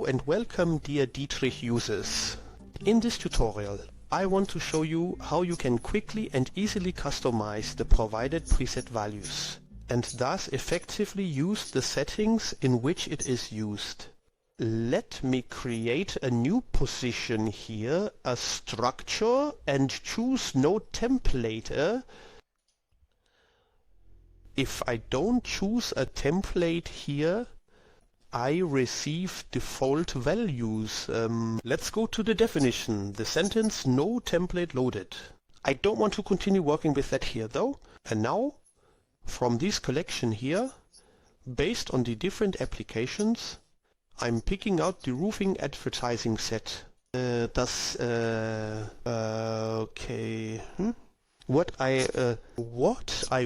Hello and welcome, dear Dietrich users. In this tutorial I want to show you how you can quickly and easily customize the provided preset values and thus effectively use the settings in which it is used. Let me create a new position here, a structure, and choose no template. If I don't choose a template here, I receive default values. Let's go to the definition, the sentence "no template loaded." I don't want to continue working with that here though. And now, from this collection here, based on the different applications, I'm picking out the roofing advertising set. Okay. What I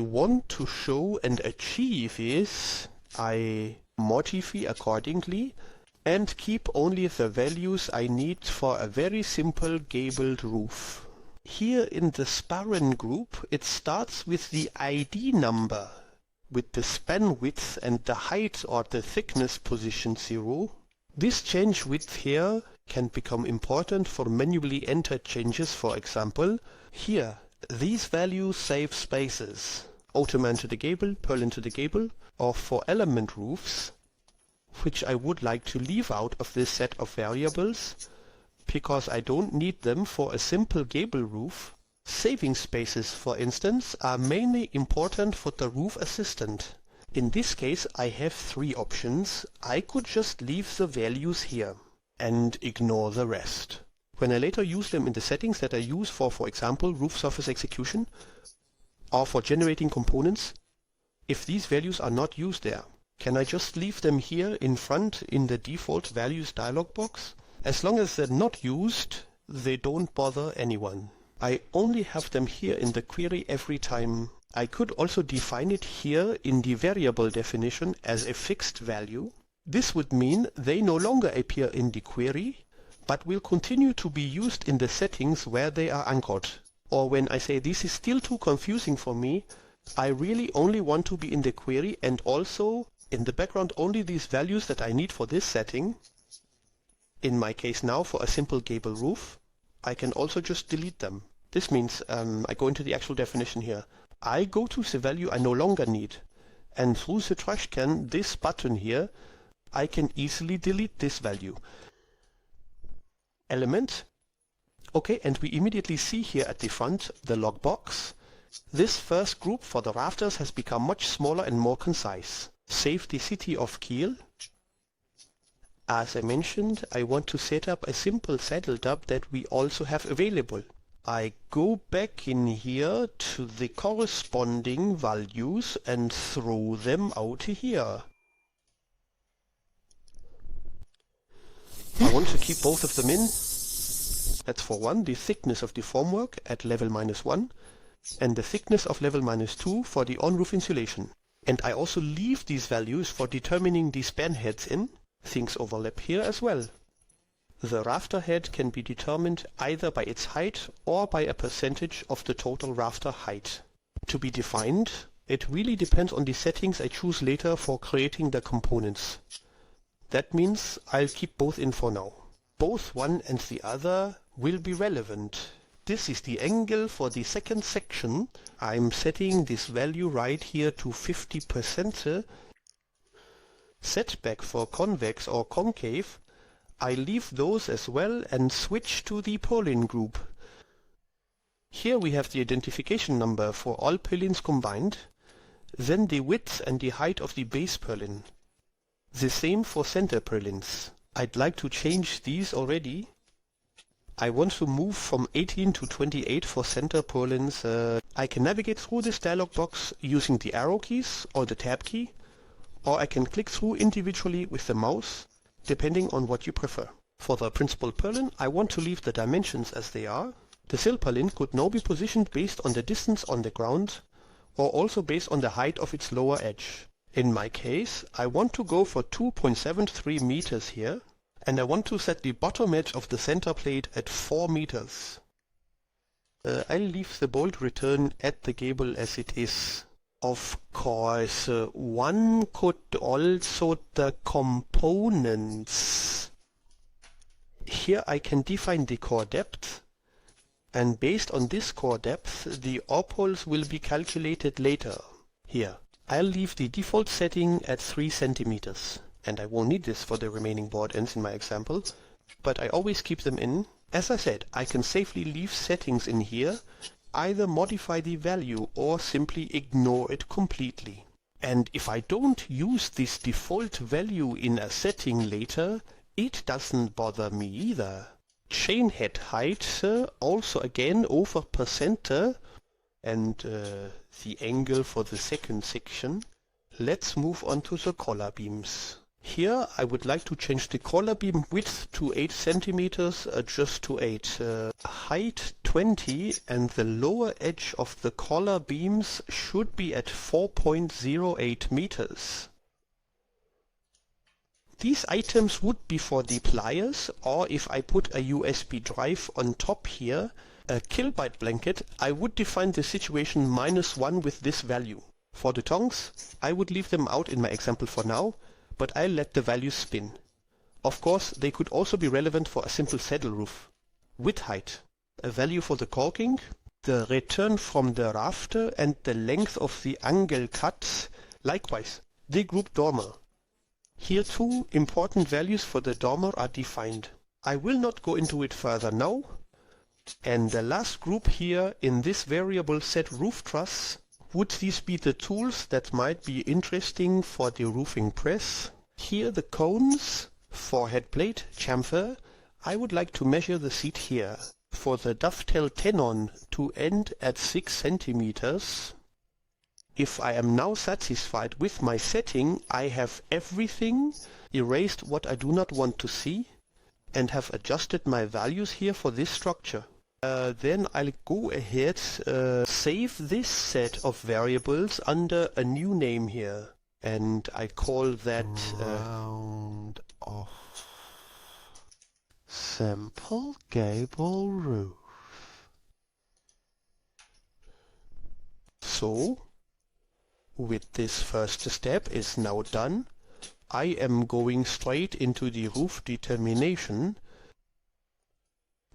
want to show and achieve is I modify accordingly and keep only the values I need for a very simple gabled roof. Here in the sparren group it starts with the ID number, with the span width and the height or the thickness position 0. This change width here can become important for manually entered changes. For example, here these values save spaces. Ottoman to the gable, purlin to the gable, or for element roofs, which I would like to leave out of this set of variables because I don't need them for a simple gable roof. Saving spaces, for instance, are mainly important for the roof assistant. In this case I have 3 options. I could just leave the values here and ignore the rest. When I later use them in the settings that I use for example, roof surface execution, or for generating components, if these values are not used there, can I just leave them here in front in the default values dialog box? As long as they're not used, they don't bother anyone. I only have them here in the query every time. I could also define it here in the variable definition as a fixed value. This would mean they no longer appear in the query, but will continue to be used in the settings where they are anchored. Or when I say this is still too confusing for me, I really only want to be in the query and also in the background only these values that I need for this setting. In my case now for a simple gable roof, I can also just delete them. This means I go into the actual definition here. I go to the value I no longer need, and through the trash can, this button here, I can easily delete this value. Element. Okay, and we immediately see here at the front the log box. This first group for the rafters has become much smaller and more concise. Save the city of Kiel. As I mentioned, I want to set up a simple saddle tub that we also have available. I go back in here to the corresponding values and throw them out here. I want to keep both of them in. That's for one, the thickness of the formwork at level -1 and the thickness of level -2 for the on-roof insulation. And I also leave these values for determining the span heads in. Things overlap here as well. The rafter head can be determined either by its height or by a percentage of the total rafter height. To be defined, it really depends on the settings I choose later for creating the components. That means I'll keep both in for now. Both one and the other will be relevant. This is the angle for the second section. I'm setting this value right here to 50%. Setback for convex or concave, I leave those as well and switch to the purlin group. Here we have the identification number for all purlins combined, then the width and the height of the base purlin. The same for center purlins. I'd like to change these already. I want to move from 18 to 28 for center purlins. I can navigate through this dialog box using the arrow keys or the tab key, or I can click through individually with the mouse, depending on what you prefer. For the principal purlin, I want to leave the dimensions as they are. The sill purlin could now be positioned based on the distance on the ground, or also based on the height of its lower edge. In my case, I want to go for 2.73 meters here, and I want to set the bottom edge of the center plate at 4 meters. I'll leave the bolt return at the gable as it is. Of course, one could also the components. here I can define the core depth, and based on this core depth the ORPHOLs will be calculated later. Here, I'll leave the default setting at 3 centimeters, and I won't need this for the remaining board ends in my example, but I always keep them in. As I said, I can safely leave settings in here, either modify the value or simply ignore it completely. And if I don't use this default value in a setting later, it doesn't bother me either. Chain head height also again over percent and the angle for the second section. Let's move on to the collar beams. Here I would like to change the collar beam width to 8 centimeters, just to 8. Height 20, and the lower edge of the collar beams should be at 4.08 meters. These items would be for the pliers, or if I put a USB drive on top here, a kilobyte blanket, I would define the situation -1 with this value. For the tongs, I would leave them out in my example for now, but I'll let the values spin. Of course, they could also be relevant for a simple saddle roof. Width height, a value for the caulking, the return from the rafter, and the length of the angle cut. Likewise, the group dormer. Here too, important values for the dormer are defined. I will not go into it further now. And the last group here in this variable set roof truss. Would these be the tools that might be interesting for the roofing press? Here the cones for head plate, chamfer. I would like to measure the seat here. For the dovetail tenon to end at 6 centimeters. If I am now satisfied with my setting, I have everything, erased what I do not want to see, and have adjusted my values here for this structure. Then I'll go ahead, save this set of variables under a new name here, and I call that round off simple gable roof. So, with this first step is now done, I am going straight into the roof determination,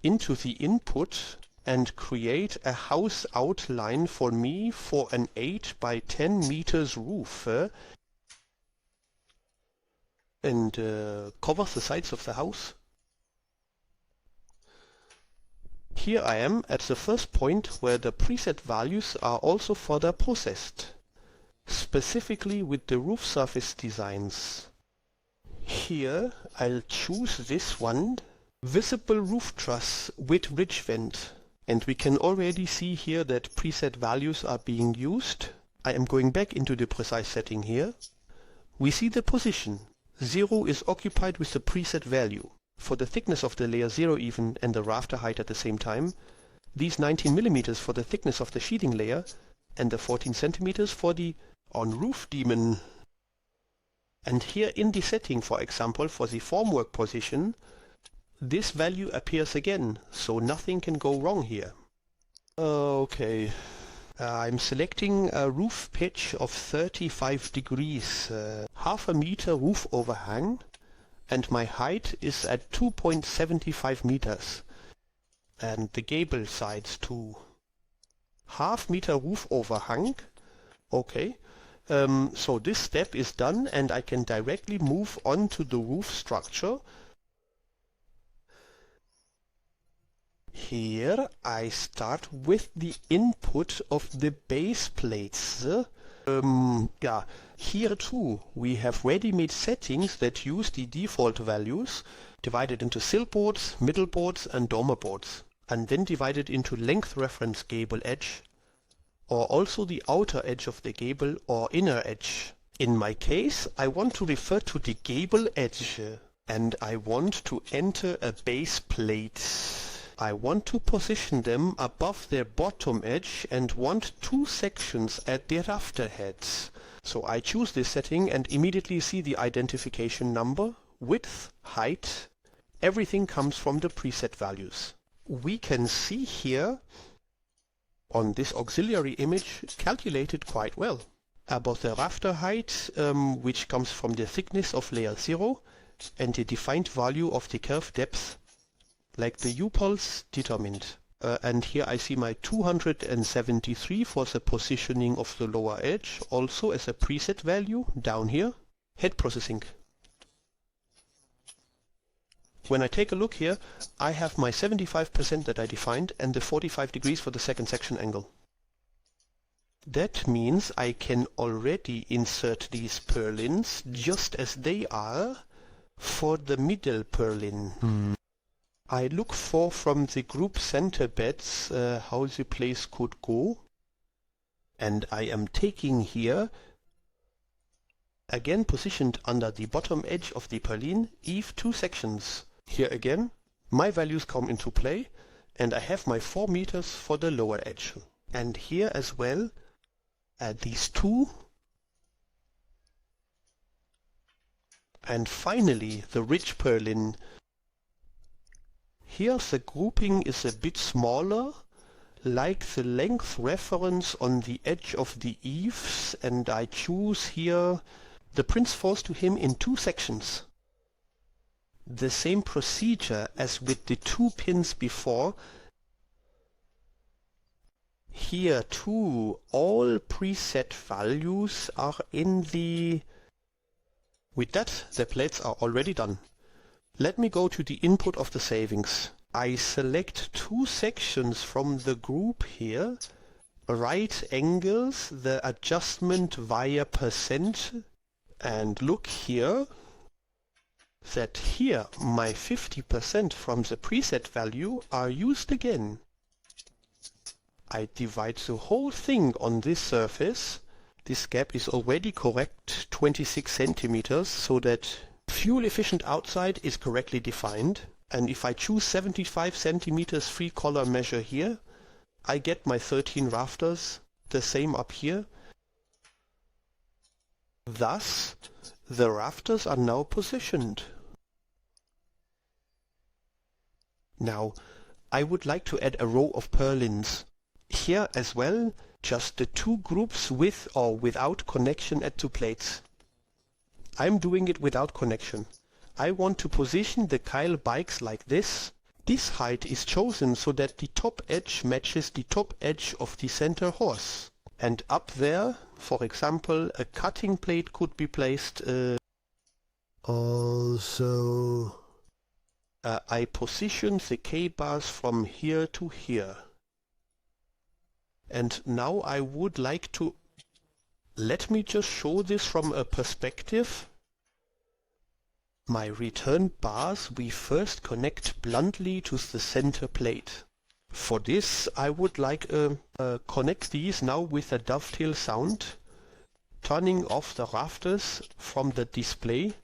into the input, and create a house outline for me for an 8 by 10 meters roof, and cover the sides of the house. Here I am at the first point where the preset values are also further processed, specifically with the roof surface designs. Here I'll choose this one, visible roof truss with ridge vent, and we can already see here that preset values are being used. I am going back into the precise setting here. We see the position. 0 is occupied with the preset value. For the thickness of the layer 0 even and the rafter height at the same time, these 19 millimeters for the thickness of the sheathing layer, and the 14 centimeters for the on-roof demon. And here in the setting, for example, for the formwork position, this value appears again, so nothing can go wrong here. Okay, I'm selecting a roof pitch of 35 degrees, half a meter roof overhang, and my height is at 2.75 meters, and the gable sides too. Half meter roof overhang. Okay, so this step is done, and I can directly move on to the roof structure. Here I start with the input of the base plates. Here too we have ready-made settings that use the default values, divided into sill boards, middle boards and dormer boards, and then divided into length reference gable edge, or also the outer edge of the gable or inner edge. In my case, I want to refer to the gable edge, and I want to enter a base plate. I want to position them above their bottom edge and want 2 sections at the rafter heads. So I choose this setting and immediately see the identification number, width, height. Everything comes from the preset values. We can see here on this auxiliary image calculated quite well. Above the rafter height, which comes from the thickness of layer 0, and the defined value of the curve depth like the U-pulse determined. And here I see my 273 for the positioning of the lower edge, also as a preset value down here. Head processing. When I take a look here, I have my 75% that I defined and the 45 degrees for the second section angle. That means I can already insert these purlins just as they are for the middle purlin. I look for from the group center beds how the place could go, and I am taking here, again positioned under the bottom edge of the purlin, Eve 2 sections. Here again, my values come into play, and I have my 4 meters for the lower edge. And here as well, these 2. And finally, the ridge purlin. Here the grouping is a bit smaller, like the length reference on the edge of the eaves, and I choose here the prince falls to him in 2 sections. The same procedure as with the 2 pins before. Here too, all preset values are in the... With that, the plates are already done. Let me go to the input of the savings. I select 2 sections from the group here, right angles, the adjustment via %, and look here, that here my 50% from the preset value are used again. I divide the whole thing on this surface. This gap is already correct, 26 centimeters, so that fuel efficient outside is correctly defined. And if I choose 75 centimeters free color measure here, I get my 13 rafters, the same up here. Thus, the rafters are now positioned. Now, I would like to add a row of purlins. Here as well, just the 2 groups with or without connection at 2 plates. I'm doing it without connection. I want to position the Kyle bikes like this. This height is chosen so that the top edge matches the top edge of the center horse. And up there, for example, a cutting plate could be placed. Also, I position the K-bars from here to here. And now I would like to... Let me just show this from a perspective. My return bars we first connect bluntly to the center plate. For this I would like connect these now with a dovetail sound, turning off the rafters from the display,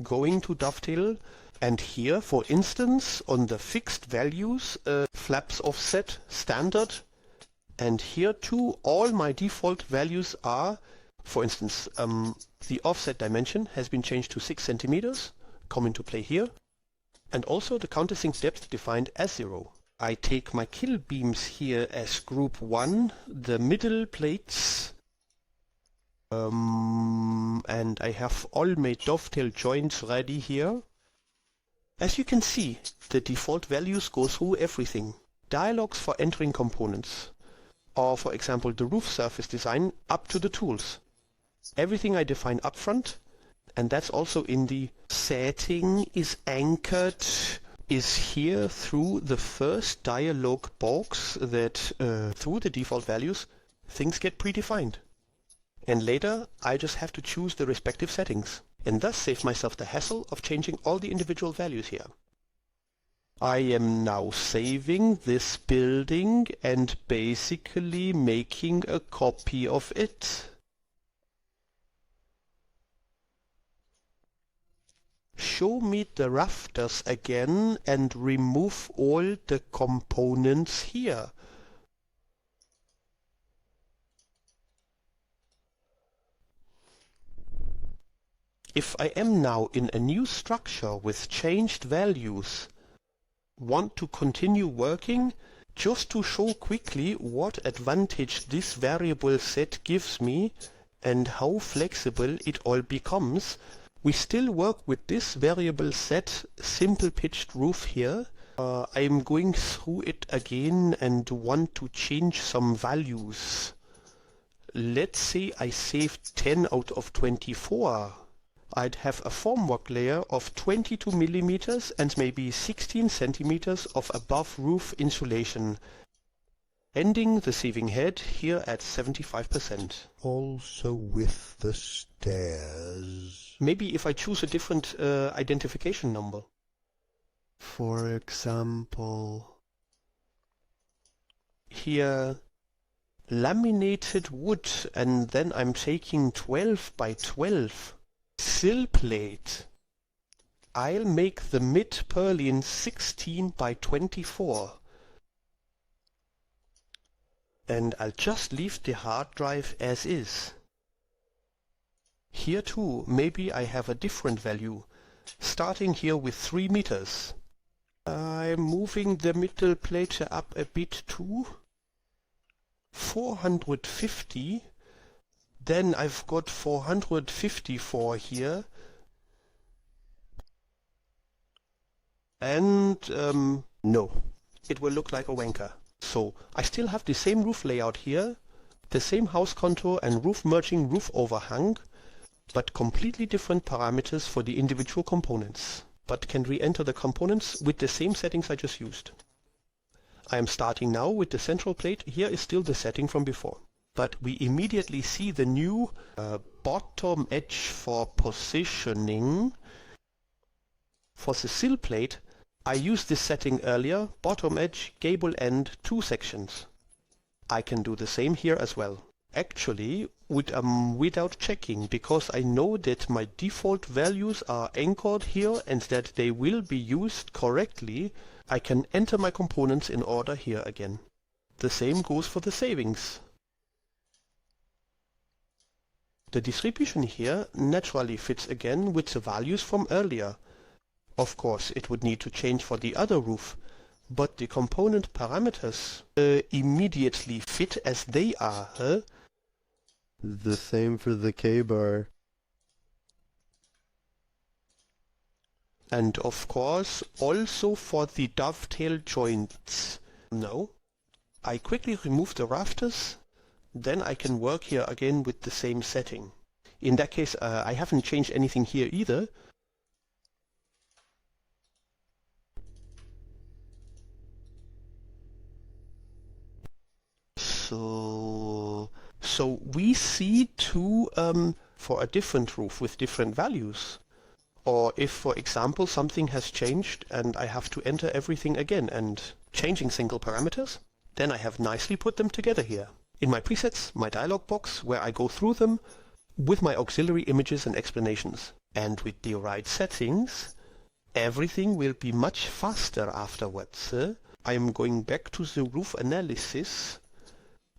going to dovetail, and here for instance on the fixed values flaps offset standard, and here too all my default values are, for instance, the offset dimension has been changed to 6 centimeters, come into play here, and also the countersink depth defined as 0. I take my kill beams here as group 1, the middle plates, and I have all my dovetail joints ready here. As you can see, the default values go through everything. Dialogues for entering components, or for example the roof surface design up to the tools. Everything I define up front, and that's also in the setting is anchored, is here through the first dialog box that through the default values things get predefined. And later I just have to choose the respective settings, and thus save myself the hassle of changing all the individual values here. I am now saving this building and basically making a copy of it. Show me the rafters again and remove all the components here. If I am now in a new structure with changed values, want to continue working, just to show quickly what advantage this variable set gives me and how flexible it all becomes, we still work with this variable set simple pitched roof here, I'm going through it again and want to change some values. Let's say I saved 10 out of 24. I'd have a formwork layer of 22 millimeters and maybe 16 centimeters of above roof insulation, ending the saving head here at 75%. Also with the stairs. Maybe if I choose a different identification number. For example, here laminated wood, and then I'm taking 12 by 12 sill plate. I'll make the mid purlin 16 by 24. And I'll just leave the hard drive as is. Here too, maybe I have a different value, starting here with 3 meters. I'm moving the middle plate up a bit too. 450. Then I've got 454 here. And, no, it will look like a wanker. So, I still have the same roof layout here, the same house contour and roof merging roof overhang, but completely different parameters for the individual components, but can re-enter the components with the same settings I just used. I am starting now with the central plate. Here is still the setting from before, but we immediately see the new bottom edge for positioning. For the sill plate, I used this setting earlier, bottom edge, gable end, 2 sections. I can do the same here as well. Actually, without checking, because I know that my default values are anchored here and that they will be used correctly, I can enter my components in order here again. The same goes for the savings. The distribution here naturally fits again with the values from earlier. Of course, it would need to change for the other roof, but the component parameters immediately fit as they are, huh? the same for the K-bar. And of course, also for the dovetail joints. No. I quickly remove the rafters, then I can work here again with the same setting. In that case, I haven't changed anything here either. So we see two for a different roof with different values. Or if, for example, something has changed and I have to enter everything again and changing single parameters, then I have nicely put them together here. In my presets, my dialog box, where I go through them with my auxiliary images and explanations. And with the right settings, everything will be much faster afterwards. I am going back to the roof analysis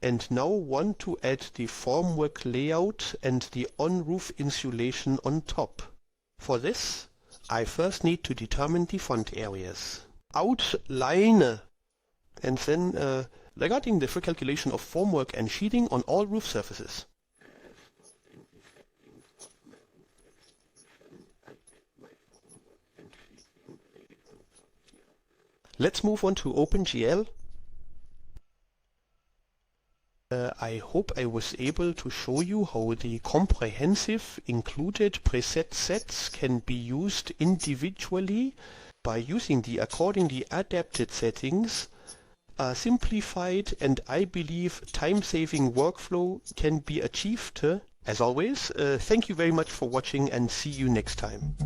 and now want to add the formwork layout and the on-roof insulation on top. For this, I first need to determine the font areas. Outline, and then regarding the free calculation of formwork and sheathing on all roof surfaces. Let's move on to OpenGL. I hope I was able to show you how the comprehensive included preset sets can be used individually by using the accordingly adapted settings. A simplified and I believe time-saving workflow can be achieved. As always, thank you very much for watching and see you next time.